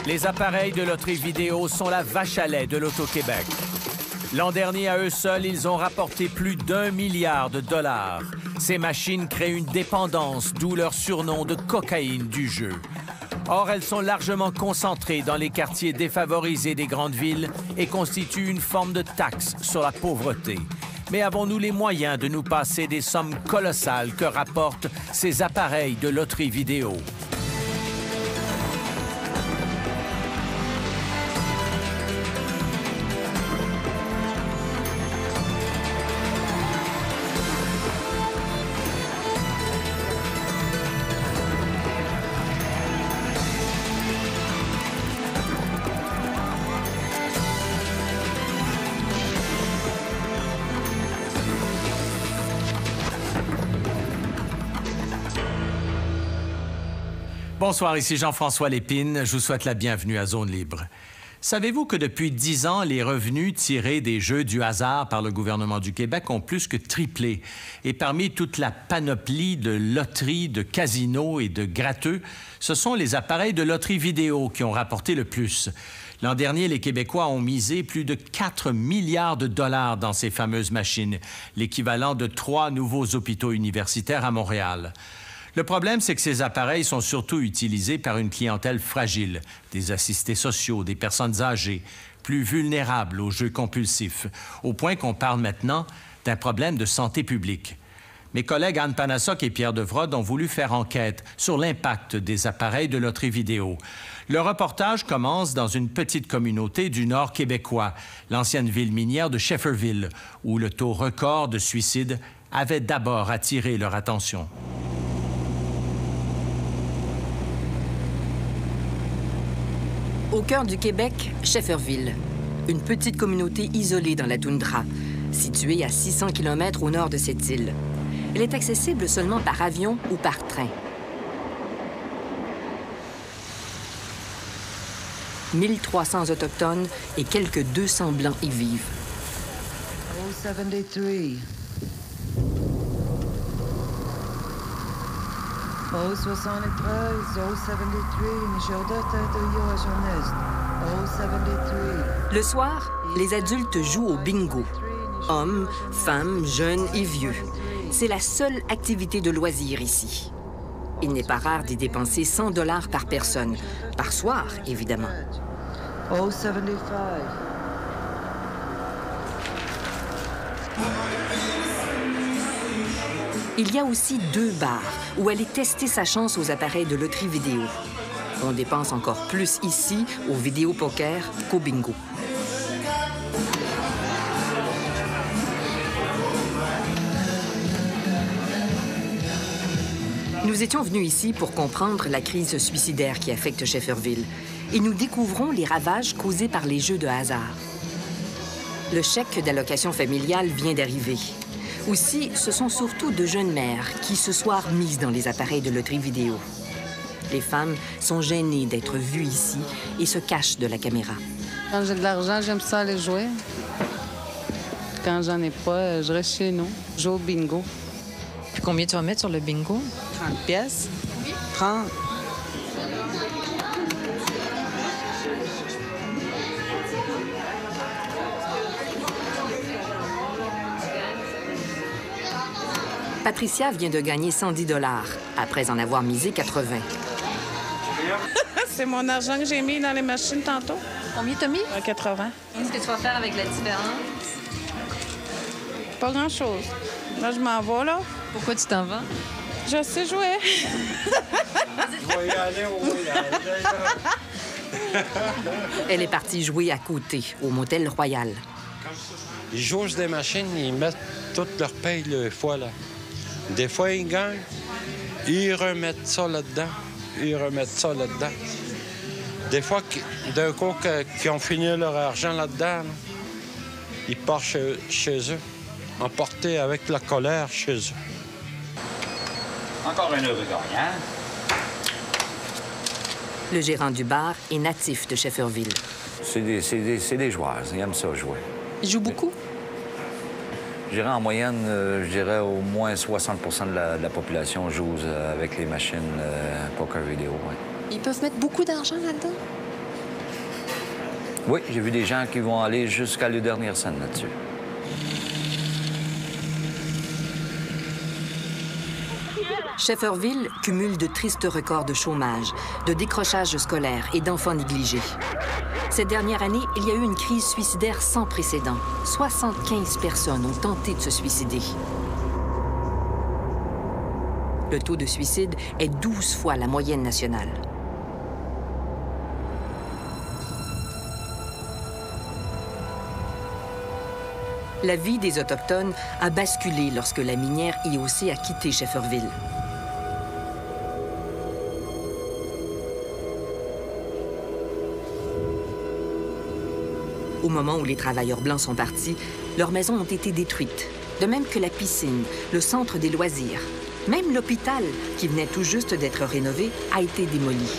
Les appareils de loterie vidéo sont la vache à lait de l'Auto-Québec. L'an dernier, à eux seuls, ils ont rapporté plus d'1 milliard de dollars. Ces machines créent une dépendance, d'où leur surnom de cocaïne du jeu. Or, elles sont largement concentrées dans les quartiers défavorisés des grandes villes et constituent une forme de taxe sur la pauvreté. Mais avons-nous les moyens de nous passer des sommes colossales que rapportent ces appareils de loterie vidéo? Bonsoir, ici Jean-François Lépine. Je vous souhaite la bienvenue à Zone Libre. Savez-vous que depuis 10 ans, les revenus tirés des jeux du hasard par le gouvernement du Québec ont plus que triplé? Et parmi toute la panoplie de loteries, de casinos et de gratteux, ce sont les appareils de loterie vidéo qui ont rapporté le plus. L'an dernier, les Québécois ont misé plus de 4 milliards de dollars dans ces fameuses machines, l'équivalent de 3 nouveaux hôpitaux universitaires à Montréal. Le problème, c'est que ces appareils sont surtout utilisés par une clientèle fragile, des assistés sociaux, des personnes âgées, plus vulnérables aux jeux compulsifs, au point qu'on parle maintenant d'un problème de santé publique. Mes collègues Anne Panassoc et Pierre Devrode ont voulu faire enquête sur l'impact des appareils de loterie vidéo. Le reportage commence dans une petite communauté du nord québécois, l'ancienne ville minière de Shefferville, où le taux record de suicides avait d'abord attiré leur attention. Au cœur du Québec, Shefferville, une petite communauté isolée dans la toundra, située à 600 km au nord de cette île. Elle est accessible seulement par avion ou par train. 1300 Autochtones et quelques 200 Blancs y vivent. 073. 073, 073, Le soir, les adultes jouent au bingo. Hommes, femmes, jeunes et vieux. C'est la seule activité de loisir ici. Il n'est pas rare d'y dépenser 100 $ par personne. Par soir, évidemment. 075. Il y a aussi 2 bars où aller tester sa chance aux appareils de loterie vidéo. On dépense encore plus ici au vidéo-poker qu'au bingo. Nous étions venus ici pour comprendre la crise suicidaire qui affecte Shefferville et nous découvrons les ravages causés par les jeux de hasard. Le chèque d'allocation familiale vient d'arriver. Aussi, ce sont surtout de jeunes mères qui, ce soir, misent dans les appareils de loterie vidéo. Les femmes sont gênées d'être vues ici et se cachent de la caméra. Quand j'ai de l'argent, j'aime ça aller jouer. Quand j'en ai pas, je reste chez nous. Je joue au bingo. Puis combien tu vas mettre sur le bingo? 30 pièces. 30. Patricia vient de gagner 110 $ après en avoir misé 80. C'est mon argent que j'ai mis dans les machines tantôt. Combien t'as mis? 80. Qu'est-ce que tu vas faire avec la différence? Pas grand-chose. Là, je m'en vais, là. Pourquoi tu t'en vas? Je sais jouer. Elle est partie jouer à côté, au motel Royal. Ils jouent sur des machines, ils mettent toute leur paye le fois, là. Des fois, ils gagnent, ils remettent ça là-dedans, ils remettent ça là-dedans. Des fois, d'un coup, qu'ils ont fini leur argent là-dedans, là, ils partent chez eux, emportés avec la colère chez eux. Encore un heureux gagnant. Le gérant du bar est natif de Shefferville. C'est des joueurs, ils aiment ça jouer. Ils jouent beaucoup? Je dirais en moyenne, je dirais au moins 60 % de la population joue avec les machines poker vidéo. Ouais. Ils peuvent mettre beaucoup d'argent là-dedans? Oui, j'ai vu des gens qui vont aller jusqu'à la dernière scène là-dessus. Shefferville cumule de tristes records de chômage, de décrochage scolaire et d'enfants négligés. Cette dernière année, il y a eu une crise suicidaire sans précédent. 75 personnes ont tenté de se suicider. Le taux de suicide est 12 fois la moyenne nationale. La vie des Autochtones a basculé lorsque la minière IOC a quitté Shefferville. Au moment où les travailleurs blancs sont partis, leurs maisons ont été détruites, de même que la piscine, le centre des loisirs. Même l'hôpital, qui venait tout juste d'être rénové, a été démoli.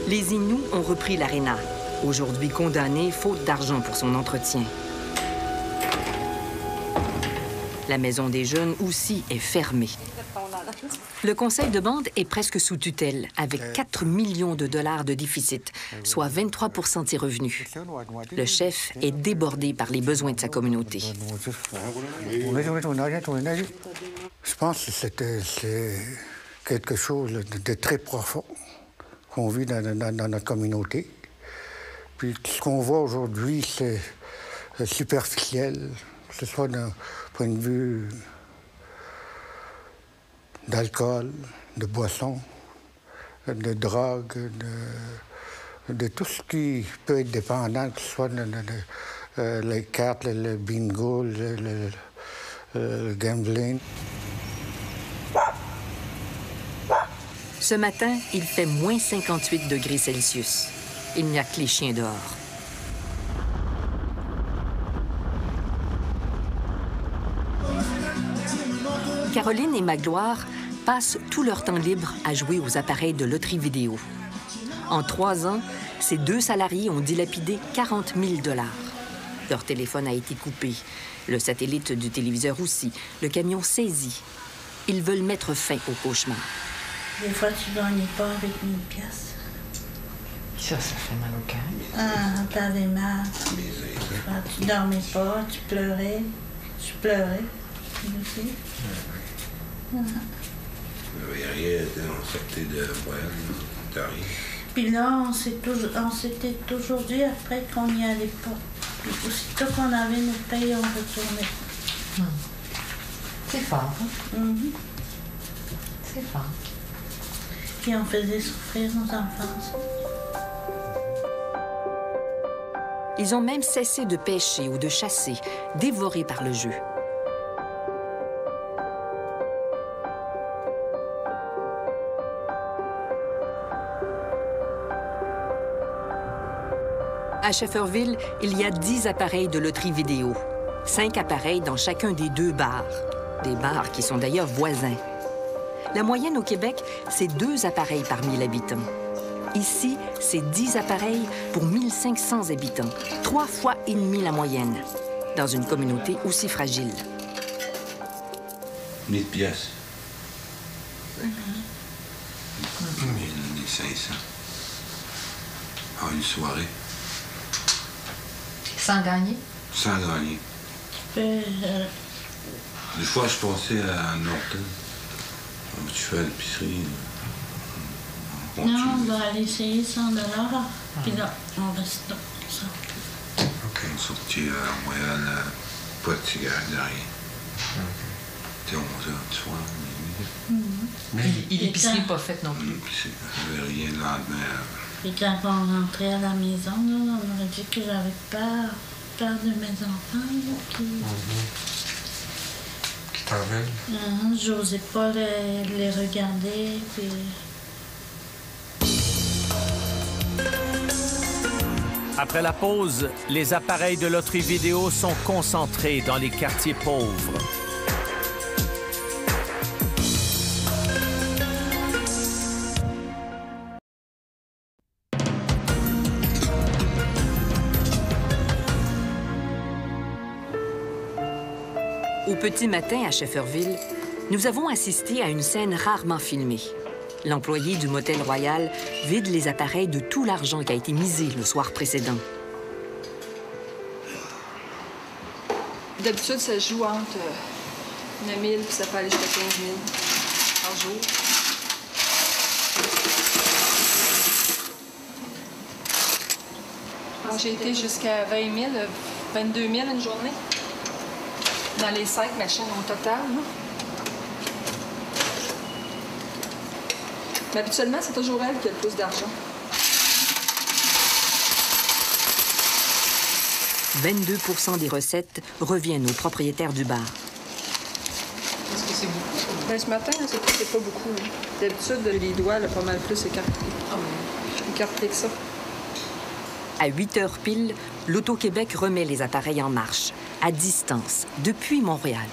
Les Inuits ont repris l'aréna, aujourd'hui condamné faute d'argent pour son entretien. La maison des jeunes aussi est fermée. Le conseil de bande est presque sous tutelle, avec 4 millions de dollars de déficit, soit 23 % de ses revenus. Le chef est débordé par les besoins de sa communauté. Je pense que c'est quelque chose de très profond qu'on vit dans notre communauté. Puis ce qu'on voit aujourd'hui, c'est superficiel, que ce soit d'un point de vue d'alcool, de boissons, de drogue, de tout ce qui peut être dépendant, que ce soit les cartes, le bingo, le gambling. Ce matin, il fait moins 58 degrés Celsius. Il n'y a que les chiens dehors. Caroline et Magloire passent tout leur temps libre à jouer aux appareils de loterie vidéo. En 3 ans, ces 2 salariés ont dilapidé 40 000 $. Leur téléphone a été coupé, le satellite du téléviseur aussi, le camion saisi. Ils veulent mettre fin au cauchemar. Des fois, tu gagnais pas avec 1000 piastres. Ça fait mal au cœur. Ah, t'avais mal. Tu dormais pas, tu pleurais. Tu pleurais. Aussi. Vous n'avez rien, on sortait de voyage, t'as rien. Puis là, on s'était toujours dit après qu'on n'y allait pas. Puis aussitôt qu'on avait nos payes, on retournait. C'est fort, hein? C'est fort. Puis on faisait souffrir nos enfants. Ils ont même cessé de pêcher ou de chasser, dévorés par le jeu. À Shefferville, il y a 10 appareils de loterie vidéo. 5 appareils dans chacun des 2 bars. Des bars qui sont d'ailleurs voisins. La moyenne au Québec, c'est 2 appareils par 1000 habitants. Ici, c'est 10 appareils pour 1500 habitants. 3 fois et demi la moyenne, dans une communauté aussi fragile. 1000 piastres. 1500. En une soirée. Sans gagner? Sans gagner. Des fois, je pensais à Norton. Tu fais à l'épicerie. Non, on doit aller essayer 100 $. Puis là, on reste là. Ça. OK. On sortit à Montréal, pas de cigarette, de rien. C'était 11h du soir, minuit. Et l'épicerie pas faite non plus. L'épicerie, j'avais rien le lendemain. Puis quand on rentrait à la maison, là, on aurait dit que j'avais peur de mes enfants. Qui t'enveulent? J'osais pas les regarder. Puis... Après la pause, les appareils de loterie vidéo sont concentrés dans les quartiers pauvres. Au petit matin à Shefferville, nous avons assisté à une scène rarement filmée. L'employé du motel Royal vide les appareils de tout l'argent qui a été misé le soir précédent. D'habitude, ça joue entre 9 000 puis ça peut aller jusqu'à 15 000 par jour. J'ai été jusqu'à 20 000, 22 000 une journée. Dans les 5 machines au total. Là. Mais habituellement, c'est toujours elle qui a le plus d'argent. 22% des recettes reviennent aux propriétaires du bar. Est-ce que c'est beaucoup? Ben, ce matin, c'est pas beaucoup. Hein. D'habitude, les doigts, là, pas mal plus écartés. Écartés que ça. À 8 heures pile, l'Auto-Québec remet les appareils en marche, à distance, depuis Montréal.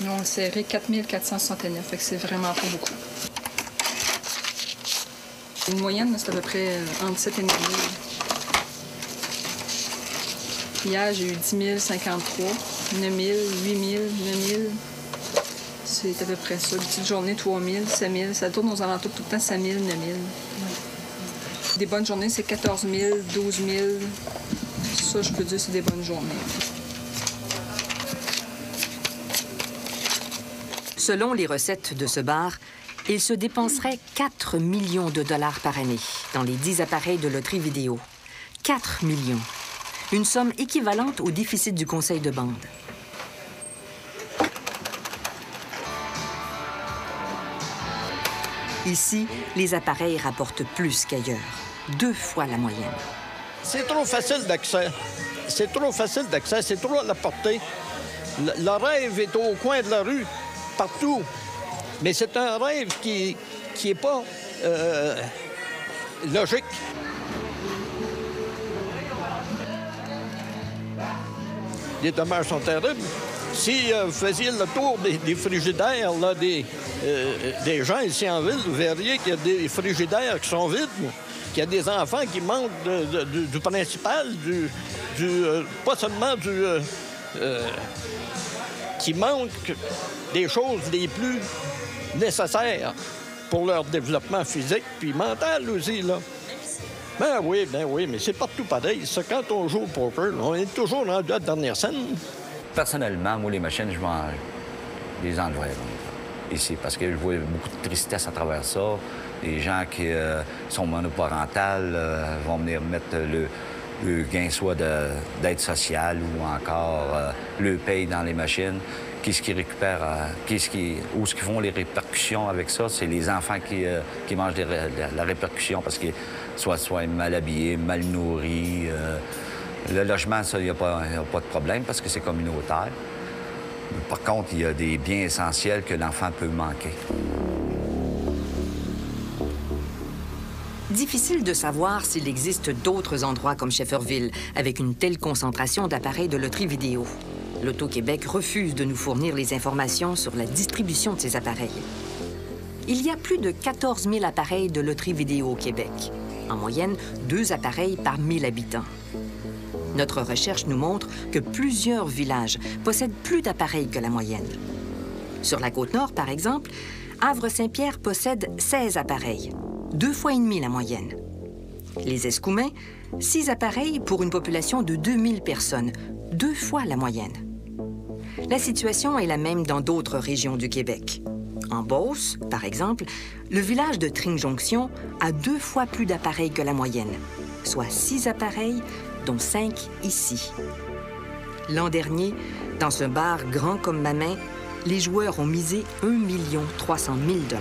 Nous, on a serré 4 469, fait que c'est vraiment pas beaucoup. Une moyenne, c'est à peu près entre 7 et 9 000. Hier, j'ai eu 10 053, 9 000, 8 000, 9 000. C'est à peu près ça. Une petite journée, 3 000, 7 000. Ça tourne aux alentours tout le temps, 5 000, 9 000. Des bonnes journées, c'est 14 000, 12 000. Ça, je peux dire, c'est des bonnes journées. Selon les recettes de ce bar, il se dépenserait 4 millions de dollars par année dans les 10 appareils de loterie vidéo. 4 millions. Une somme équivalente au déficit du conseil de bande. Ici, les appareils rapportent plus qu'ailleurs. 2 fois la moyenne. C'est trop facile d'accès. C'est trop facile d'accès. C'est trop à la portée. Le rêve est au coin de la rue, partout. Mais c'est un rêve qui est pas logique. Les dommages sont terribles. Si vous faisiez le tour des frigidaires là, des gens ici en ville, vous verriez qu'il y a des frigidaires qui sont vides, qu'il y a des enfants qui manquent du principal, pas seulement qui manquent des choses les plus nécessaires pour leur développement physique puis mental aussi, là. Ben oui, mais c'est partout pareil. Ça, quand on joue au poker, là, on est toujours rendu à la dernière scène. Personnellement, moi, les machines, je les enlèverais ici parce que je vois beaucoup de tristesse à travers ça. Les gens qui sont monoparentales vont venir mettre le gain soit d'aide sociale ou encore le paye dans les machines. Qu'est-ce qu'ils récupèrent, où est-ce qu'ils font les répercussions avec ça? C'est les enfants qui mangent la répercussion parce qu'ils soient mal habillés, mal nourris. Le logement, ça, il n'y a pas de problème parce que c'est communautaire. Par contre, il y a des biens essentiels que l'enfant peut manquer. Difficile de savoir s'il existe d'autres endroits comme Shefferville avec une telle concentration d'appareils de loterie vidéo. L'Auto-Québec refuse de nous fournir les informations sur la distribution de ces appareils. Il y a plus de 14 000 appareils de loterie vidéo au Québec. En moyenne, 2 appareils par 1000 habitants. Notre recherche nous montre que plusieurs villages possèdent plus d'appareils que la moyenne. Sur la Côte-Nord, par exemple, Havre-Saint-Pierre possède 16 appareils, 2 fois et demi la moyenne. Les Escoumins, 6 appareils pour une population de 2000 personnes, 2 fois la moyenne. La situation est la même dans d'autres régions du Québec. En Beauce, par exemple, le village de Tring-Jonction a 2 fois plus d'appareils que la moyenne, soit 6 appareils, dont 5 ici. L'an dernier, dans ce bar grand comme ma main, les joueurs ont misé 1 300 000 $.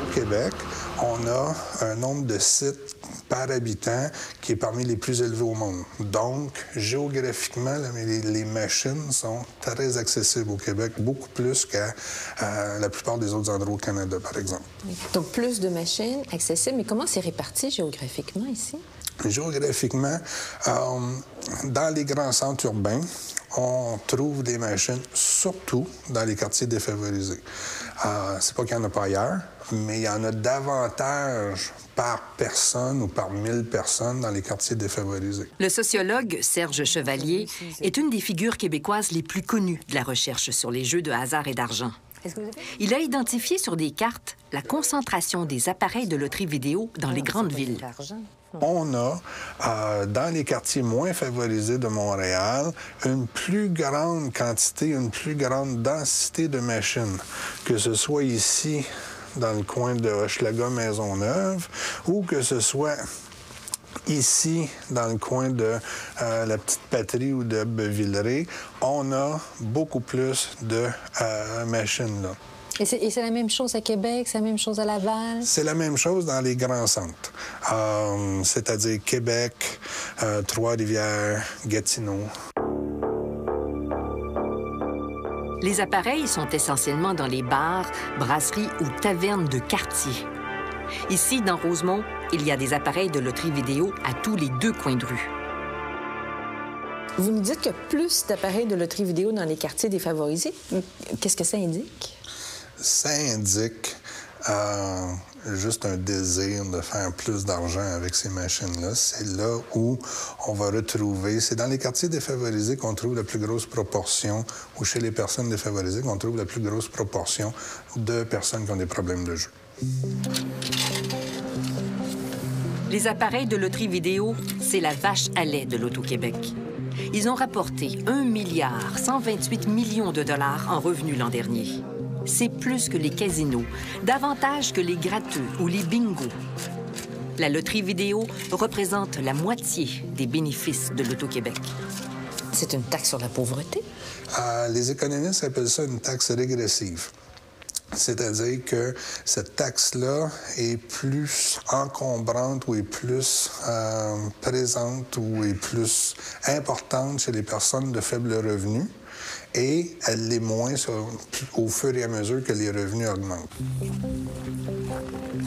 Au Québec, on a un nombre de sites par habitant qui est parmi les plus élevés au monde. Donc, géographiquement, les machines sont très accessibles au Québec, beaucoup plus qu'à la plupart des autres endroits au Canada, par exemple. Donc, plus de machines accessibles. Mais comment c'est réparti géographiquement ici? Géographiquement, dans les grands centres urbains, on trouve des machines surtout dans les quartiers défavorisés. C'est pas qu'il n'y en a pas ailleurs, mais il y en a davantage par personne ou par 1000 personnes dans les quartiers défavorisés. Le sociologue Serge Chevalier est une des figures québécoises les plus connues de la recherche sur les jeux de hasard et d'argent. Il a identifié sur des cartes la concentration des appareils de loterie vidéo dans les grandes villes. On a, dans les quartiers moins favorisés de Montréal, une plus grande quantité, une plus grande densité de machines, que ce soit ici, dans le coin de Hochelaga-Maisonneuve, ou que ce soit ici, dans le coin de la Petite Patrie ou de Villeray, on a beaucoup plus de machines là. Et c'est la même chose à Québec, c'est la même chose à Laval? C'est la même chose dans les grands centres, c'est-à-dire Québec, Trois-Rivières, Gatineau. Les appareils sont essentiellement dans les bars, brasseries ou tavernes de quartier. Ici, dans Rosemont, il y a des appareils de loterie vidéo à tous les 2 coins de rue. Vous nous dites qu'il y a plus d'appareils de loterie vidéo dans les quartiers défavorisés. Qu'est-ce que ça indique? Ça indique juste un désir de faire plus d'argent avec ces machines-là. C'est là où on va retrouver... C'est dans les quartiers défavorisés qu'on trouve la plus grosse proportion, ou chez les personnes défavorisées qu'on trouve la plus grosse proportion de personnes qui ont des problèmes de jeu. Les appareils de loterie vidéo, c'est la vache à lait de l'Auto-Québec. Ils ont rapporté 1,128 milliard de dollars en revenus l'an dernier. C'est plus que les casinos, davantage que les gratteux ou les bingos. La loterie vidéo représente la moitié des bénéfices de l'Auto-Québec. C'est une taxe sur la pauvreté? Les économistes appellent ça une taxe régressive. C'est-à-dire que cette taxe-là est plus encombrante ou est plus présente ou est plus importante chez les personnes de faible revenu et elle l'est moins au fur et à mesure que les revenus augmentent.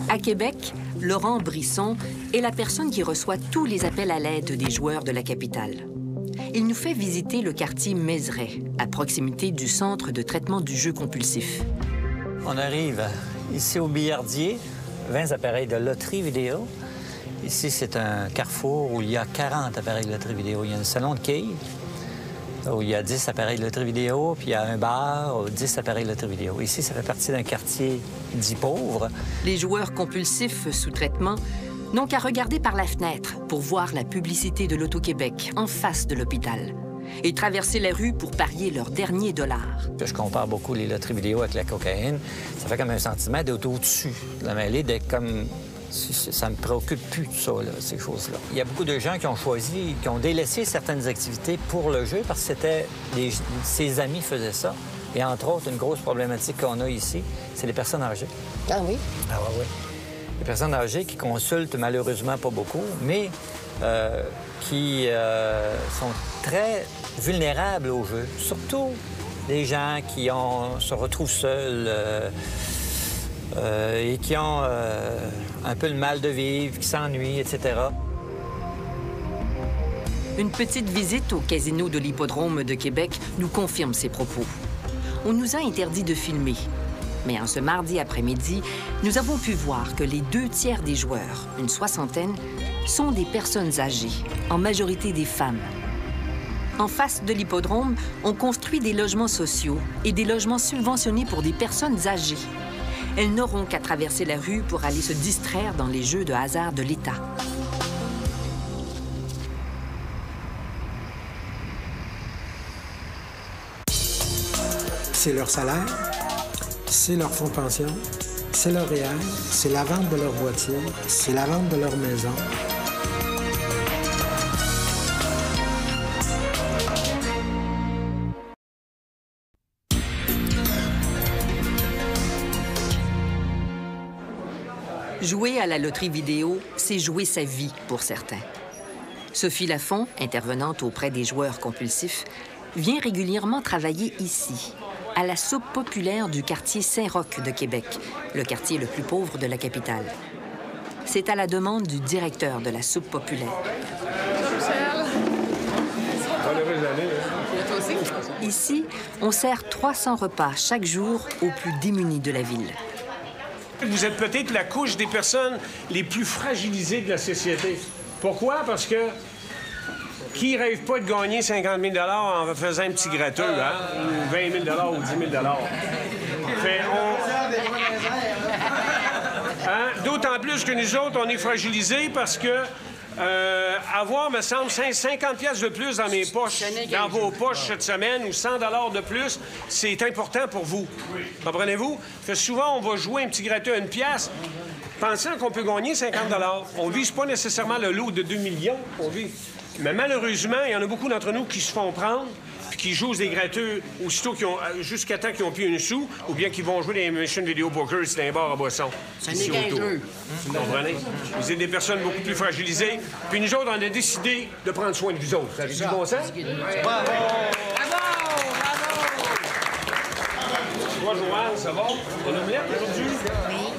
À Québec, Laurent Brisson est la personne qui reçoit tous les appels à l'aide des joueurs de la capitale. Il nous fait visiter le quartier Mézeray, à proximité du centre de traitement du jeu compulsif. On arrive ici au Billardier, 20 appareils de loterie vidéo. Ici, c'est un carrefour où il y a 40 appareils de loterie vidéo. Il y a un salon de quilles où il y a 10 appareils de loterie vidéo, puis il y a un bar où 10 appareils de loterie vidéo. Ici, ça fait partie d'un quartier dit pauvre. Les joueurs compulsifs sous traitement n'ont qu'à regarder par la fenêtre pour voir la publicité de l'Auto-Québec en face de l'hôpital et traverser la rue pour parier leur dernier dollar. Je compare beaucoup les loteries vidéo avec la cocaïne. Ça fait comme un sentiment d'être au-dessus de la mêlée, d'être comme... Ça me préoccupe plus, tout ça, là, ces choses-là. Il y a beaucoup de gens qui ont choisi, qui ont délaissé certaines activités pour le jeu parce que ses amis faisaient ça. Et entre autres, une grosse problématique qu'on a ici, c'est les personnes âgées. Ah oui? Ah oui. Les personnes âgées qui consultent malheureusement pas beaucoup, mais qui sont très vulnérables au jeu. Surtout les gens qui se retrouvent seuls et qui ont un peu le mal de vivre, qui s'ennuient, etc. Une petite visite au casino de l'Hippodrome de Québec nous confirme ces propos. On nous a interdit de filmer. Mais en ce mardi après-midi, nous avons pu voir que les 2/3 des joueurs, une soixantaine, sont des personnes âgées, en majorité des femmes. En face de l'hippodrome, on construit des logements sociaux et des logements subventionnés pour des personnes âgées. Elles n'auront qu'à traverser la rue pour aller se distraire dans les jeux de hasard de l'État. C'est leur salaire, c'est leur fonds de pension, c'est leur REER, c'est la vente de leur voiture, c'est la vente de leur maison. Jouer à la loterie vidéo, c'est jouer sa vie pour certains. Sophie Lafont, intervenante auprès des joueurs compulsifs, vient régulièrement travailler ici, à la soupe populaire du quartier Saint-Roch de Québec, le quartier le plus pauvre de la capitale. C'est à la demande du directeur de la soupe populaire. Ici, on sert 300 repas chaque jour aux plus démunis de la ville. Vous êtes peut-être la couche des personnes les plus fragilisées de la société. Pourquoi? Parce que Qui rêve pas de gagner 50 000 en faisant un petit gratteux, hein? Ou 20 000 ou 10 000 Fait, hein? D'autant plus que nous autres, on est fragilisés parce que avoir, me semble, 50 pièces de plus dans mes poches, dans vos poches cette semaine, ou 100 de plus, c'est important pour vous. Comprenez-vous? Fait souvent, on va jouer un petit gratteux à une pièce, pensant qu'on peut gagner 50 On vise pas nécessairement le lot de 2 millions, on vise. Mais malheureusement, il y en a beaucoup d'entre nous qui se font prendre, puis qui jouent des gratteux aussitôt jusqu'à temps qu'ils n'ont plus une sou, ou bien qu'ils vont jouer des machines vidéo poker sur un bar à boisson. Ça n'est qu'un jeu. Vous comprenez? Vous êtes des personnes beaucoup plus fragilisées. Puis nous autres, on a décidé de prendre soin de vous autres. Ça a du bon sens? Bravo! Toi, Joanne, ça va? On a omelette aujourd'hui?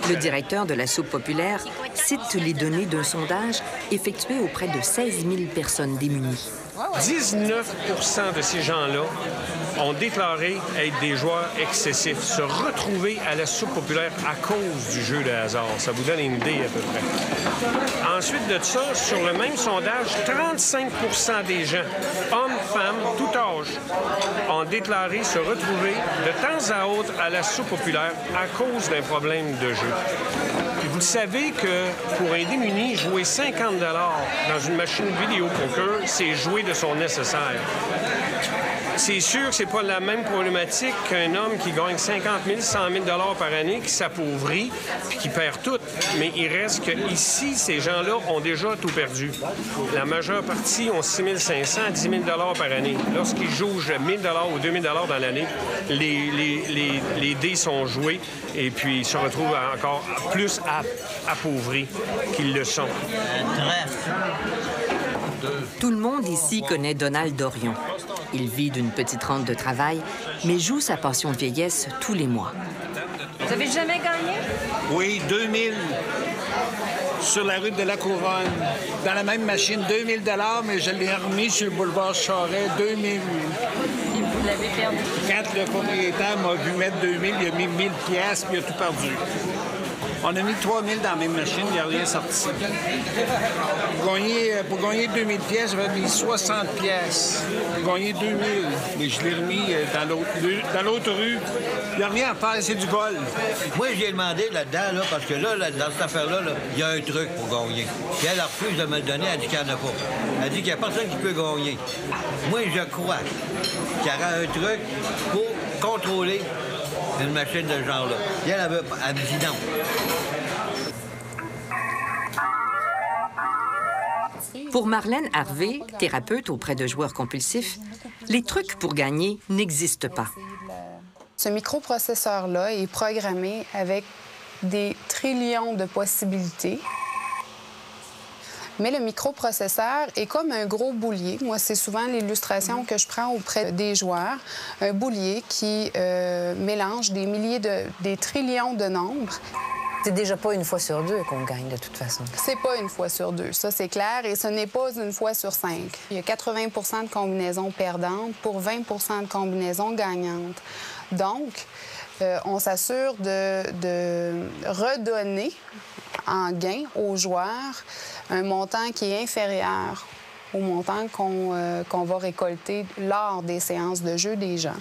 Le directeur de la soupe populaire cite les données d'un sondage effectué auprès de 16 000 personnes démunies. 19 de ces gens-là ont déclaré être des joueurs excessifs, se retrouver à la soupe populaire à cause du jeu de hasard. Ça vous donne une idée à peu près. Ensuite de ça, sur le même sondage, 35 des gens, hommes, femmes, tout âge, ont déclaré se retrouver de temps à autre à la soupe populaire à cause d'un problème de jeu. Puis vous savez que pour un démuni, jouer 50 dans une machine vidéo poker, c'est jouer de son nécessaire. C'est sûr que c'est pas la même problématique qu'un homme qui gagne 50 000, 100 000 par année, qui s'appauvrit puis qui perd tout. Mais il reste que ici, ces gens-là ont déjà tout perdu. La majeure partie ont 6 500 à 10 000 par année. Lorsqu'ils jouent 1 000 ou 2 000 dans l'année, les dés sont joués et puis ils se retrouvent encore plus appauvris qu'ils le sont. Tout le monde ici connaît Donald Dorion. Il vit d'une petite rente de travail, mais joue sa pension de vieillesse tous les mois. Vous avez jamais gagné? Oui, 2000 sur la rue de la Couronne. Dans la même machine, 2000 mais je l'ai remis sur le boulevard Charest, 2000. Et vous l'avez perdu? Quand le propriétaire m'a vu mettre 2000, il a mis 1000 pièces puis il a tout perdu. On a mis 3000 dans la même machine, il n'y a rien sorti. Pour gagner 2000 pièces, j'avais mis 60 pièces. Pour gagner 2000, mais je l'ai remis dans l'autre rue. Il n'y a rien à faire, c'est du vol. Moi, j'ai demandé là-dedans, là, parce que là, dans cette affaire-là, il y a un truc pour gagner. Puis elle refuse de me le donner, elle dit qu'il n'y en a pas. Elle dit qu'il n'y a personne qui peut gagner. Moi, je crois qu'il y aura un truc pour contrôler une machine de ce genre-là. Et elle me dit non. Pour Marlène Harvey, thérapeute auprès de joueurs compulsifs, les trucs pour gagner n'existent pas. Ce microprocesseur-là est programmé avec des trillions de possibilités. Mais le microprocesseur est comme un gros boulier. Moi, c'est souvent l'illustration que je prends auprès des joueurs. Un boulier qui mélange des trillions de nombres. C'est déjà pas une fois sur deux qu'on gagne, de toute façon. C'est pas une fois sur deux, ça c'est clair, et ce n'est pas une fois sur 5. Il y a 80 de combinaisons perdantes pour 20 de combinaisons gagnantes. Donc, on s'assure de redonner en gain aux joueurs un montant qui est inférieur au montant qu'on va récolter lors des séances de jeu des gens.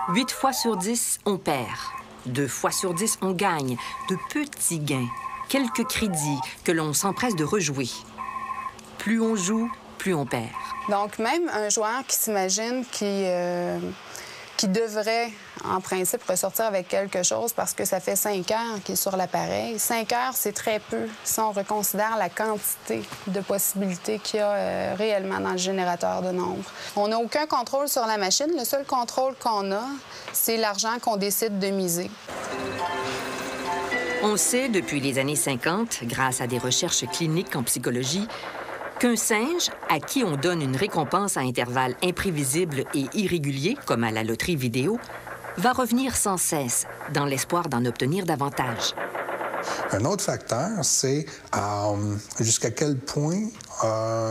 8 fois sur 10, on perd. 2 fois sur 10, on gagne. De petits gains, quelques crédits que l'on s'empresse de rejouer. Plus on joue, plus on perd. Donc, même un joueur qui s'imagine qui devrait, en principe, ressortir avec quelque chose parce que ça fait 5 heures qu'il est sur l'appareil. 5 heures, c'est très peu si on reconsidère la quantité de possibilités qu'il y a réellement dans le générateur de nombres. On n'a aucun contrôle sur la machine. Le seul contrôle qu'on a, c'est l'argent qu'on décide de miser. On sait depuis les années 50, grâce à des recherches cliniques en psychologie, qu'un singe à qui on donne une récompense à intervalles imprévisibles et irréguliers, comme à la loterie vidéo, va revenir sans cesse, dans l'espoir d'en obtenir davantage. Un autre facteur, c'est jusqu'à quel point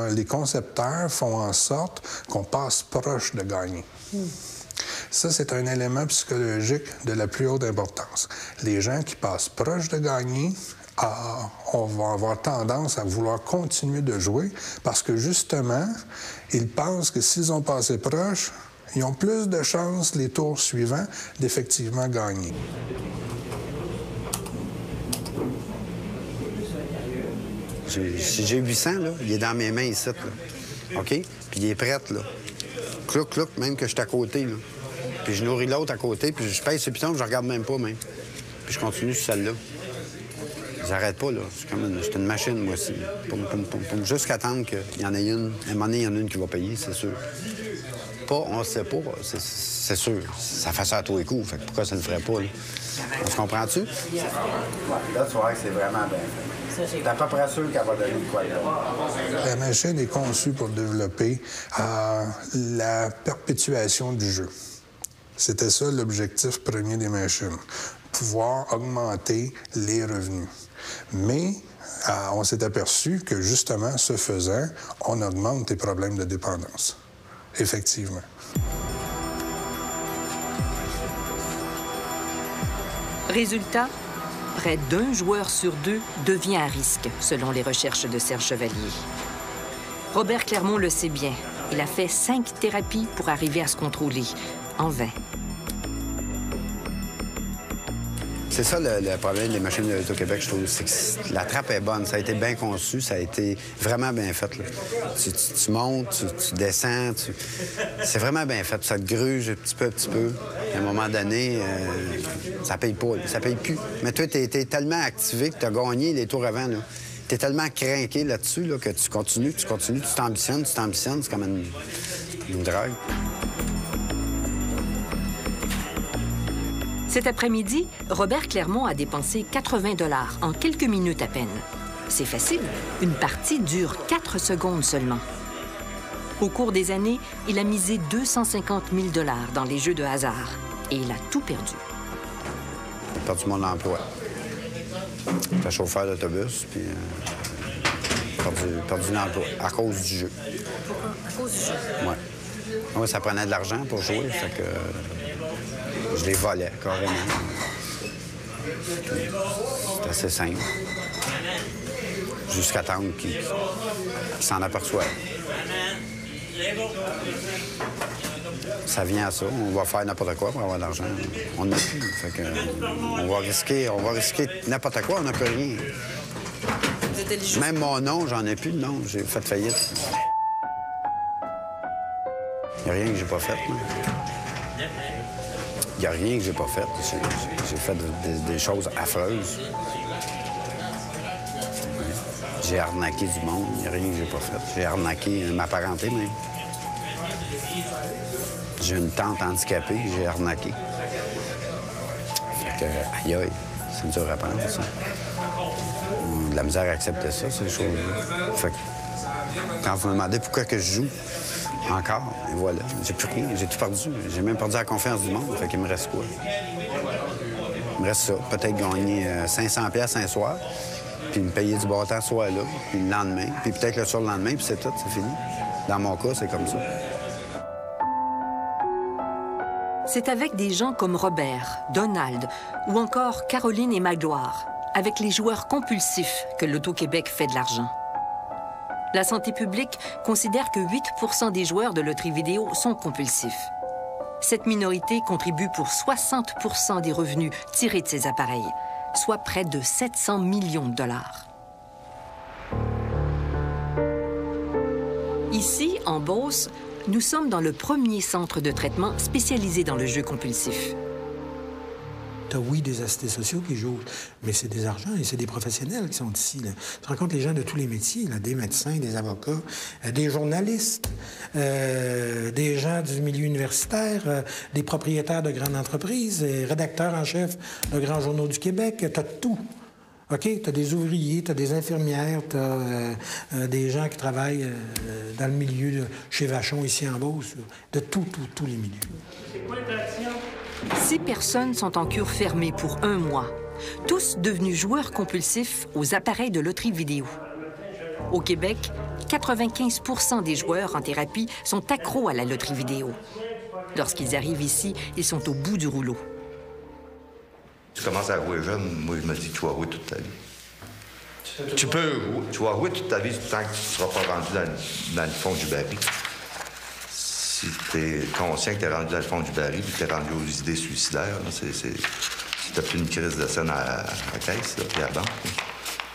les concepteurs font en sorte qu'on passe proche de gagner. Ça, c'est un élément psychologique de la plus haute importance. Les gens qui passent proche de gagner on va avoir tendance à vouloir continuer de jouer parce que, justement, ils pensent que s'ils ont passé proche, ils ont plus de chances, les tours suivants, d'effectivement gagner. J'ai 800, là. Il est dans mes mains ici, là. OK? Puis il est prêt, là. Clouc, clouc, même que je suis à côté, là. Puis je nourris l'autre à côté, puis je pèse ce piton, puis je regarde même pas, même. Puis je continue sur celle-là. J'arrête pas, là. Je suis une machine, moi aussi. Jusqu'à attendre qu'il y en ait une. À un moment donné, il y en a une qui va payer, c'est sûr. Pas, on ne sait pas, c'est sûr. Ça fait ça à tous les coups, fait que pourquoi ça ne le ferait pas, là? On se comprend-tu? Là, tu vois que c'est vraiment bien fait. T'es à peu près sûr qu'elle va donner de quoi là. La machine est conçue pour développer la perpétuation du jeu. C'était ça l'objectif premier des machines, pouvoir augmenter les revenus. Mais on s'est aperçu que, justement, ce faisant, on augmente tes problèmes de dépendance. Effectivement. Résultat, près d'1 joueur sur 2 devient à risque, selon les recherches de Serge Chevalier. Robert Clermont le sait bien. Il a fait 5 thérapies pour arriver à se contrôler, en vain. C'est ça le problème des machines de l'Auto-Québec, je trouve. C'est que la trappe est bonne. Ça a été bien conçu, ça a été vraiment bien fait. Là. Tu montes, tu descends, c'est vraiment bien fait. Ça te gruge petit peu à petit peu. À un moment donné, ça paye pas, ça paye plus. Mais toi, tu es tellement activé que tu as gagné les tours avant. Tu es tellement craqué là-dessus là, que tu continues, tu t'ambitionnes. C'est comme une drogue. Cet après-midi, Robert Clermont a dépensé 80 $ en quelques minutes à peine. C'est facile. Une partie dure 4 secondes seulement. Au cours des années, il a misé 250 000 $ dans les jeux de hasard. Et il a tout perdu. J'ai perdu mon emploi. J'étais chauffeur d'autobus, puis perdu l'emploi à cause du jeu. Pourquoi? À cause du jeu? Oui. Oui, ça prenait de l'argent pour jouer, fait que je les volais carrément. C'était assez simple. Jusqu'à temps qu'ils s'en aperçoivent. Ça vient à ça. On va faire n'importe quoi pour avoir de l'argent. On n'a plus. Fait que, on va risquer n'importe quoi, on n'a plus rien. Même mon nom, j'en ai plus de nom. J'ai fait faillite. Il n'y a rien que j'ai pas fait. Il n'y a rien que j'ai pas fait. J'ai fait des choses affreuses. J'ai arnaqué du monde. Il n'y a rien que j'ai pas fait. J'ai arnaqué ma parenté, même. J'ai une tante handicapée que j'ai arnaquée. Fait que, aïe, c'est dur à prendre, ça. On a de la misère à accepter ça, ces choses-là. Fait que, quand vous me demandez pourquoi que je joue encore, et voilà, j'ai plus rien, j'ai tout perdu. J'ai même perdu la confiance du monde, fait qu'il me reste quoi? Il me reste ça, peut-être gagner 500 $ un soir, puis me payer du bon temps ce soir-là, puis le lendemain, puis peut-être le surlendemain, puis c'est tout, c'est fini. Dans mon cas, c'est comme ça. C'est avec des gens comme Robert, Donald ou encore Caroline et Magloire, avec les joueurs compulsifs, que l'Auto-Québec fait de l'argent. La santé publique considère que 8 % des joueurs de loterie vidéo sont compulsifs. Cette minorité contribue pour 60 % des revenus tirés de ces appareils, soit près de 700 millions $. Ici, en Beauce, nous sommes dans le premier centre de traitement spécialisé dans le jeu compulsif. Tu as, oui, des assistés sociaux qui jouent, mais c'est des argents et c'est des professionnels qui sont ici. Là. Tu rencontres les gens de tous les métiers, là, des médecins, des avocats, des journalistes, des gens du milieu universitaire, des propriétaires de grandes entreprises, des rédacteurs en chef de grands journaux du Québec. Tu as tout. OK? Tu as des ouvriers, tu as des infirmières, tu as des gens qui travaillent dans le milieu chez Vachon, ici en Beauce, de tous les milieux. 6 personnes sont en cure fermée pour 1 mois, tous devenus joueurs compulsifs aux appareils de loterie vidéo. Au Québec, 95 % des joueurs en thérapie sont accros à la loterie vidéo. Lorsqu'ils arrivent ici, ils sont au bout du rouleau. Tu commences à jouer jeune, moi je me dis que tu vas jouer toute ta vie. Tu vas rouler toute ta vie tant que tu ne seras pas rendu dans le fond du baril. Si tu es conscient que tu es rendu dans le fond du baril et que tu es rendu aux idées suicidaires, si tu n'as plus une crise de scène à la caisse, là, puis à la banque, là,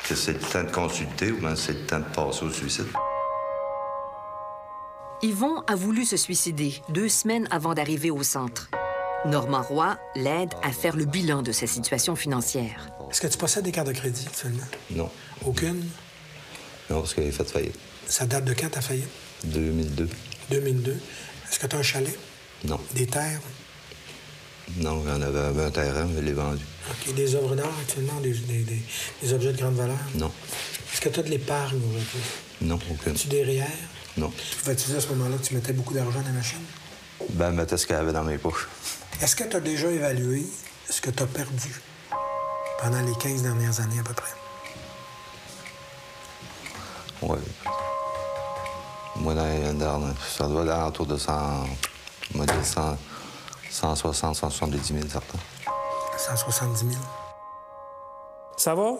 que c'est le temps de consulter ou bien c'est le temps de passer au suicide. Yvon a voulu se suicider 2 semaines avant d'arriver au centre. Normand Roy l'aide à faire le bilan de sa situation financière. Est-ce que tu possèdes des cartes de crédit seulement? Non. Aucune? Non, parce qu'elle est faite faillite. Ça date de quand ta faillite? 2002. 2002. Est-ce que tu as un chalet? Non. Des terres? Non, j'en avais un terrain, je l'ai vendu. OK. Des œuvres d'art actuellement? Des objets de grande valeur? Non. Est-ce que tu as de l'épargne aujourd'hui? Non, aucune. As-tu des REER? Non. Pouvais-tu dire à ce moment-là que tu mettais beaucoup d'argent dans la machine? Ben, elle mettait ce qu'elle avait dans mes poches. Est-ce que tu as déjà évalué ce que tu as perdu pendant les 15 dernières années à peu près? Oui. Moi, ça doit aller autour de 160, 170 000, certains. 170 000. Ça va?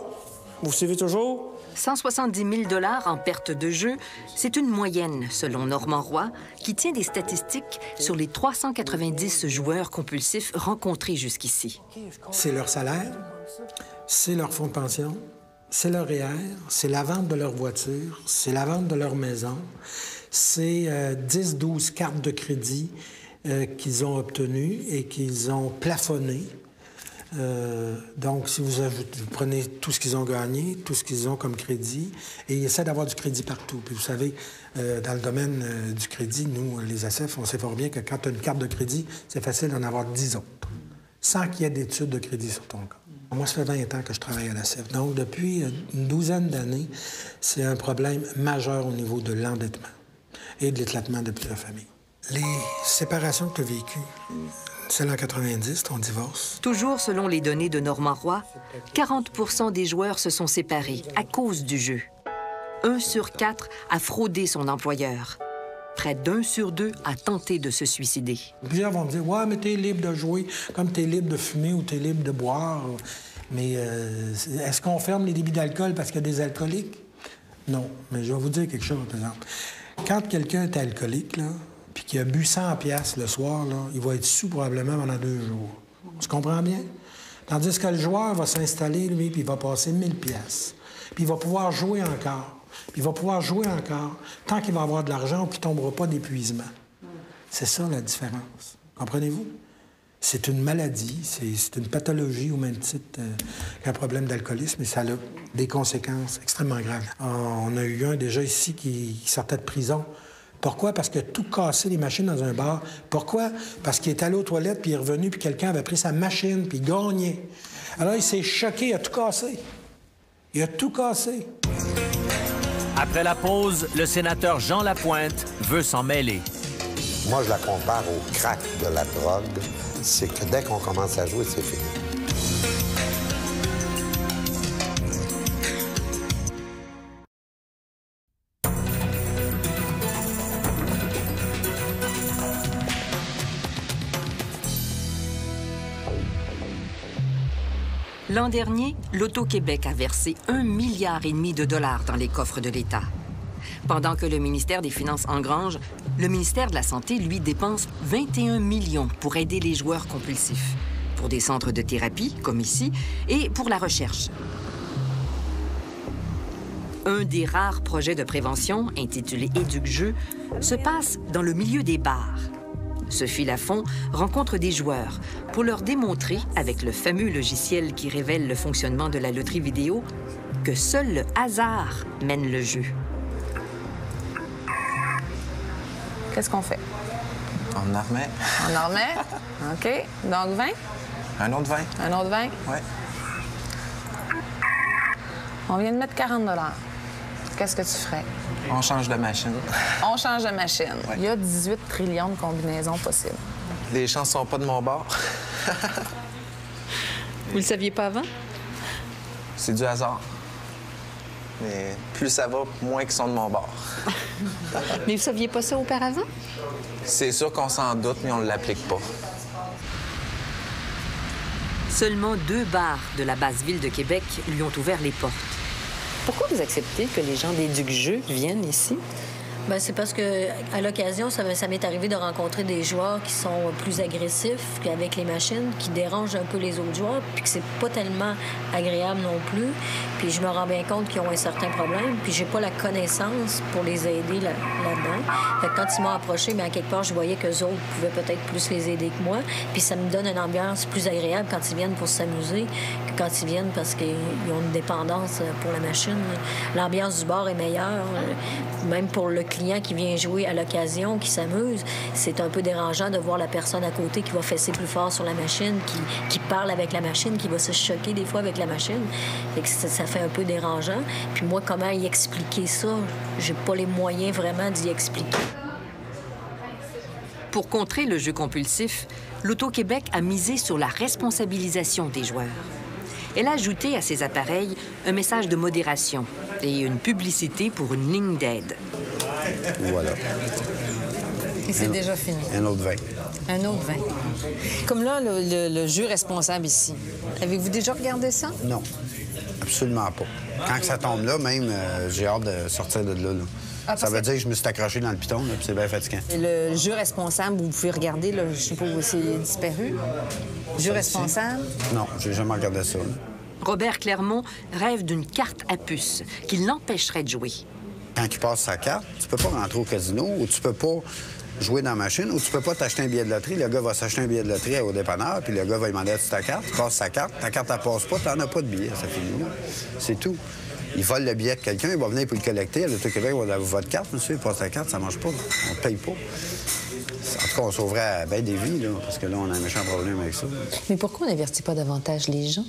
Vous suivez toujours? 170 000 $ en perte de jeu, c'est une moyenne, selon Normand Roy, qui tient des statistiques sur les 390 joueurs compulsifs rencontrés jusqu'ici. C'est leur salaire, c'est leur fonds de pension, c'est leur REER, c'est la vente de leur voiture, c'est la vente de leur maison, c'est 10-12 cartes de crédit qu'ils ont obtenues et qu'ils ont plafonnées. Donc, si vous prenez tout ce qu'ils ont gagné, tout ce qu'ils ont comme crédit, et ils essaient d'avoir du crédit partout. Puis vous savez, dans le domaine du crédit, nous, les ASEF, on sait fort bien que quand tu as une carte de crédit, c'est facile d'en avoir 10 autres, sans qu'il y ait d'études de crédit sur ton compte. Moi, ça fait 20 ans que je travaille à l'ASEF. Donc, depuis une douzaine d'années, c'est un problème majeur au niveau de l'endettement et de l'éclatement de plusieurs familles. Les séparations que tu as vécues, celle en 90, ton divorce. Toujours selon les données de Normand Roy, 40 % des joueurs se sont séparés à cause du jeu. 1 sur 4 a fraudé son employeur. Près d'1 sur 2 a tenté de se suicider. Plusieurs vont me dire « Ouais, mais t'es libre de jouer, comme t'es libre de fumer ou t'es libre de boire. » Mais est-ce qu'on ferme les débits d'alcool parce qu'il y a des alcooliques? Non. Mais je vais vous dire quelque chose, par exemple. Quand quelqu'un est alcoolique, là, puis qu'il a bu 100 piastres le soir, là, il va être sous probablement pendant 2 jours. Tu comprends bien? Tandis que le joueur va s'installer, lui, puis il va passer 1000 piastres. Puis il va pouvoir jouer encore. Puis il va pouvoir jouer encore tant qu'il va avoir de l'argent puis il ne tombera pas d'épuisement. C'est ça, la différence. Comprenez-vous? C'est une maladie, c'est une pathologie au même titre qu'un problème d'alcoolisme, et ça a des conséquences extrêmement graves. On a eu un déjà ici qui sortait de prison. Pourquoi? Parce qu'il a tout cassé, les machines dans un bar. Pourquoi? Parce qu'il est allé aux toilettes, puis il est revenu, puis quelqu'un avait pris sa machine, puis il gagnait. Alors, il s'est choqué, il a tout cassé. Il a tout cassé. Après la pause, le sénateur Jean Lapointe veut s'en mêler. Moi, je la compare au crack de la drogue. C'est que dès qu'on commence à jouer, c'est fini. L'an dernier, l'Auto-Québec a versé 1,5 milliard dans les coffres de l'État. Pendant que le ministère des Finances engrange, le ministère de la Santé, lui, dépense 21 millions pour aider les joueurs compulsifs, pour des centres de thérapie, comme ici, et pour la recherche. Un des rares projets de prévention, intitulé Éduc-Jeu, se passe dans le milieu des bars. Sophie Lafont rencontre des joueurs pour leur démontrer, avec le fameux logiciel qui révèle le fonctionnement de la loterie vidéo, que seul le hasard mène le jeu. Qu'est-ce qu'on fait? On en remet. On en remet? OK. Donc 20? Un autre 20. Un autre 20? Oui. On vient de mettre 40 $. Qu'est-ce que tu ferais? On change de machine. On change de machine. Ouais. Il y a 18 trillions de combinaisons possibles. Les chances sont pas de mon bord. Vous le saviez pas avant? C'est du hasard. Mais plus ça va, moins qu'ils sont de mon bord. Mais vous saviez pas ça auparavant? C'est sûr qu'on s'en doute, mais on ne l'applique pas. Seulement 2 bars de la basse ville de Québec lui ont ouvert les portes. Pourquoi vous acceptez que les gens des Ducs-Jeux viennent ici? Bien, c'est parce que à l'occasion, ça m'est arrivé de rencontrer des joueurs qui sont plus agressifs qu'avec les machines, qui dérangent un peu les autres joueurs, puis que c'est pas tellement agréable non plus. Puis je me rends bien compte qu'ils ont un certain problème, puis j'ai pas la connaissance pour les aider là-dedans. Fait que quand ils m'ont approché, mais à quelque part, je voyais qu'eux autres pouvaient peut-être plus les aider que moi. Puis ça me donne une ambiance plus agréable quand ils viennent pour s'amuser que quand ils viennent parce qu'ils ont une dépendance pour la machine. L'ambiance du bar est meilleure, même pour le client qui vient jouer à l'occasion, qui s'amuse, c'est un peu dérangeant de voir la personne à côté qui va fesser plus fort sur la machine, qui parle avec la machine, qui va se choquer des fois avec la machine. Fait que ça fait un peu dérangeant. Puis moi, comment y expliquer ça? J'ai pas les moyens vraiment d'y expliquer. Pour contrer le jeu compulsif, l'Auto-Québec a misé sur la responsabilisation des joueurs. Elle a ajouté à ses appareils un message de modération et une publicité pour une ligne d'aide. Voilà. Et c'est déjà fini. Un autre vin. Un autre vin. Comme là, le jeu responsable ici. Avez-vous déjà regardé ça? Non, absolument pas. Quand ça tombe là, même, j'ai hâte de sortir de là. Ah, ça veut dire que je me suis accroché dans le piton, puis c'est bien fatigant. Le jeu responsable, vous pouvez regarder, là, je sais pas où c'est disparu. Jeu responsable? Non, j'ai jamais regardé ça. Là. Robert Clermont rêve d'une carte à puce qui l'empêcherait de jouer. Quand il passe sa carte, tu peux pas rentrer au casino ou tu peux pas jouer dans la machine ou tu peux pas t'acheter un billet de loterie. Le gars va s'acheter un billet de loterie au dépanneur, puis le gars va lui demander ta carte, tu passes sa carte, ta carte, elle passe pas, t'en as pas de billet, ça finit là. C'est tout. Il vole le billet de quelqu'un, il va venir pour le collecter. À l'Auto-Québec, on va dire votre carte, monsieur, il passe ta carte, ça marche pas. On ne paye pas. En tout cas, on sauverait bien des vies, là, parce que là, on a un méchant problème avec ça. Mais pourquoi on n'avertit pas davantage les gens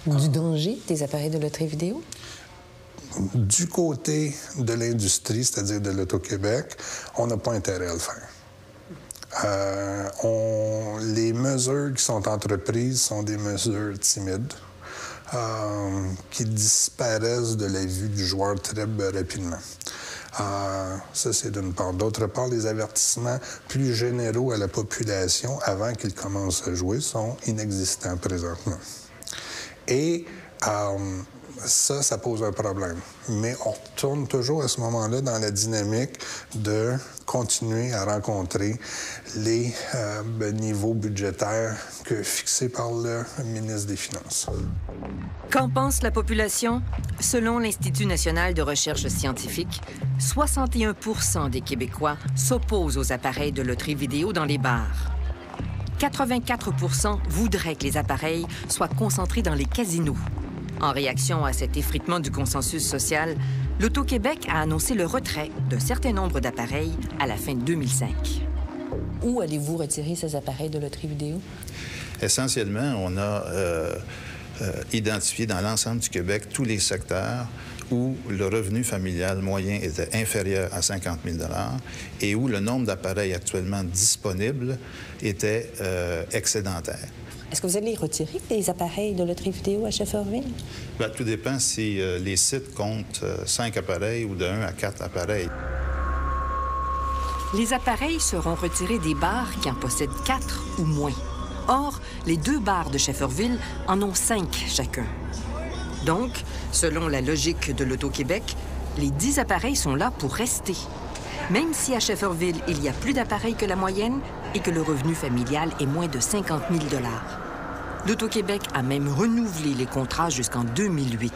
du danger des appareils de loterie vidéo? Du côté de l'industrie, c'est-à-dire de l'Auto-Québec, on n'a pas intérêt à le faire. Les mesures qui sont entreprises sont des mesures timides. Qui disparaissent de la vue du joueur très rapidement. Ça, c'est d'une part. D'autre part, les avertissements plus généraux à la population avant qu'ils commencent à jouer sont inexistants présentement. Et ça pose un problème. Mais on retourne toujours à ce moment-là dans la dynamique de continuer à rencontrer les niveaux budgétaires fixés par le ministre des Finances. Qu'en pense la population? Selon l'Institut national de recherche scientifique, 61 % des Québécois s'opposent aux appareils de loterie vidéo dans les bars. 84 % voudraient que les appareils soient concentrés dans les casinos. En réaction à cet effritement du consensus social, l'Auto-Québec a annoncé le retrait d'un certain nombre d'appareils à la fin de 2005. Où allez-vous retirer ces appareils de loterie vidéo? Essentiellement, on a identifié dans l'ensemble du Québec tous les secteurs où le revenu familial moyen était inférieur à 50 000 $ et où le nombre d'appareils actuellement disponibles était excédentaire. Est-ce que vous allez retirer les appareils de loterie vidéo à Shefferville? Bien, tout dépend si les sites comptent 5 appareils ou de 1 à 4 appareils. Les appareils seront retirés des bars qui en possèdent 4 ou moins. Or, les 2 bars de Shefferville en ont 5 chacun. Donc, selon la logique de l'Auto-Québec, les 10 appareils sont là pour rester. Même si à Shefferville, il y a plus d'appareils que la moyenne et que le revenu familial est moins de 50 000 $. L'Auto-Québec a même renouvelé les contrats jusqu'en 2008.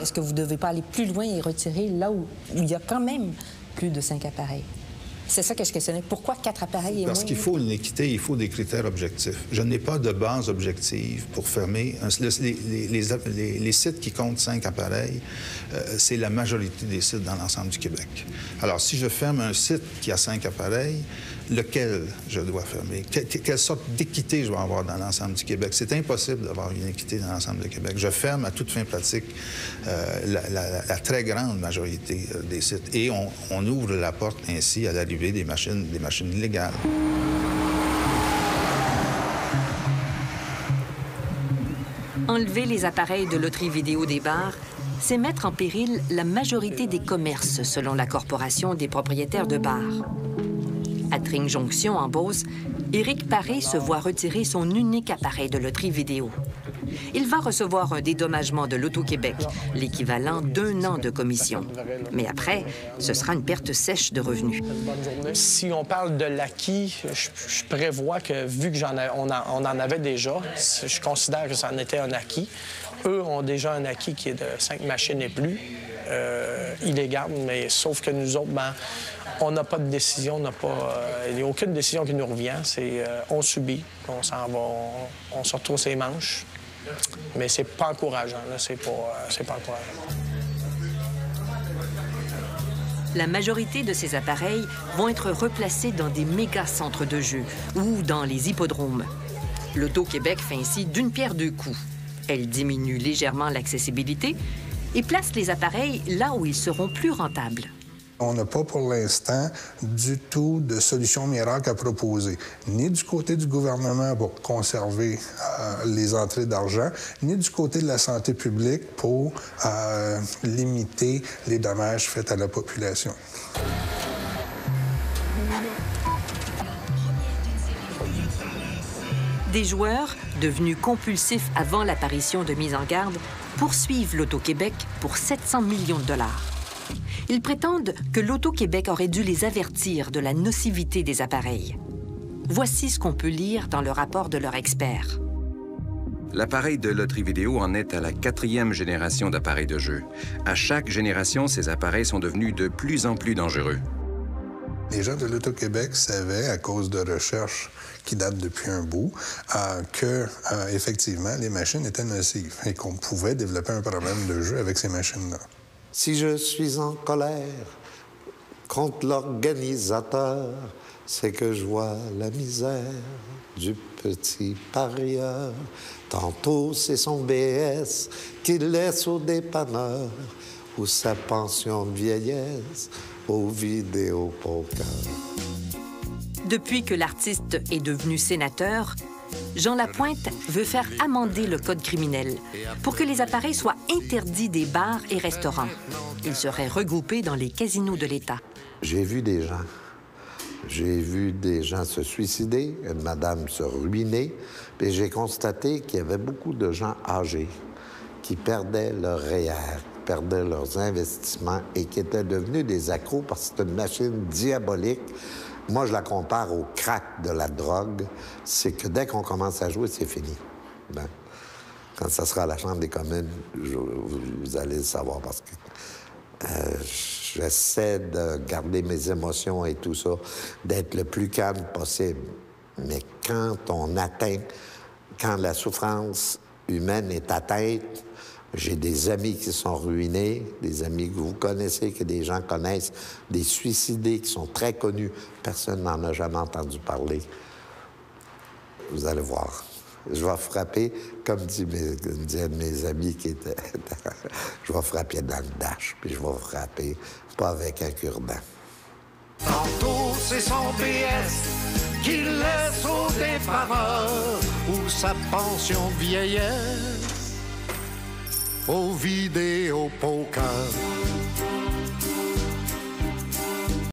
Est-ce que vous ne devez pas aller plus loin et retirer là où il y a quand même plus de 5 appareils? C'est ça que je questionnais. Pourquoi 4 appareils et moins? Parce qu'il faut une équité, il faut des critères objectifs. Je n'ai pas de base objective pour fermer. Les sites qui comptent 5 appareils, c'est la majorité des sites dans l'ensemble du Québec. Alors, si je ferme un site qui a 5 appareils, lequel je dois fermer? Quelle sorte d'équité je vais avoir dans l'ensemble du Québec? C'est impossible d'avoir une équité dans l'ensemble du Québec. Je ferme à toute fin pratique la très grande majorité des sites. Et on ouvre la porte ainsi à l'arrivée des machines illégales. Enlever les appareils de loterie vidéo des bars, c'est mettre en péril la majorité des commerces, selon la Corporation des propriétaires de bars. À Tring-Jonction, en Beauce, Éric Paré se voit retirer son unique appareil de loterie vidéo. Il va recevoir un dédommagement de l'Auto-Québec, l'équivalent d'1 an de commission. Mais après, ce sera une perte sèche de revenus. Si on parle de l'acquis, je prévois que, vu qu'on en avait déjà, je considère que ça en était un acquis. Eux ont déjà un acquis qui est de 5 machines et plus, illégales, mais sauf que nous autres, ben, on n'a pas de décision, il n'y a aucune décision qui nous revient. On subit, on s'en va, on se retrouve ses manches. Mais c'est pas encourageant, là, c'est pas encourageant. La majorité de ces appareils vont être replacés dans des méga centres de jeux ou dans les hippodromes. L'Auto-Québec fait ainsi d'une pierre deux coups. Elle diminue légèrement l'accessibilité et place les appareils là où ils seront plus rentables. On n'a pas pour l'instant du tout de solution miracle à proposer, ni du côté du gouvernement pour conserver les entrées d'argent, ni du côté de la santé publique pour limiter les dommages faits à la population. Des joueurs, devenus compulsifs avant l'apparition de mise en garde, poursuivent l'Auto-Québec pour 700 millions de dollars. Ils prétendent que l'Auto-Québec aurait dû les avertir de la nocivité des appareils. Voici ce qu'on peut lire dans le rapport de leur expert. L'appareil de loterie vidéo en est à la 4e génération d'appareils de jeu. À chaque génération, ces appareils sont devenus de plus en plus dangereux. Les gens de l'Auto-Québec savaient, à cause de recherches qui datent depuis un bout, que effectivement, les machines étaient nocives et qu'on pouvait développer un problème de jeu avec ces machines-là. Si je suis en colère contre l'organisateur, c'est que je vois la misère du petit parieur. Tantôt, c'est son BS qu'il laisse au dépanneur ou sa pension de vieillesse au vidéopoker. Depuis que l'artiste est devenu sénateur, Jean Lapointe veut faire amender le code criminel pour que les appareils soient interdits des bars et restaurants. Ils seraient regroupés dans les casinos de l'État. J'ai vu des gens. J'ai vu des gens se suicider, une madame se ruiner, et j'ai constaté qu'il y avait beaucoup de gens âgés qui perdaient leur REER, perdaient leurs investissements et qui étaient devenus des accros parce que c'est une machine diabolique. Moi, je la compare au crack de la drogue. C'est que dès qu'on commence à jouer, c'est fini. Ben, quand ça sera à la Chambre des communes, vous allez le savoir parce que j'essaie de garder mes émotions et tout ça, d'être le plus calme possible. Mais quand la souffrance humaine est atteinte, j'ai des amis qui sont ruinés, des amis que vous connaissez, que des gens connaissent, des suicidés qui sont très connus. Personne n'en a jamais entendu parler. Vous allez voir. Je vais frapper, comme dit un de mes amis qui était... je vais frapper dans le dash, puis je vais frapper pas avec un cure-dent. Tantôt, c'est son PS qu'il laisse au dépanneur ou sa pension vieillesse au vidéopoker.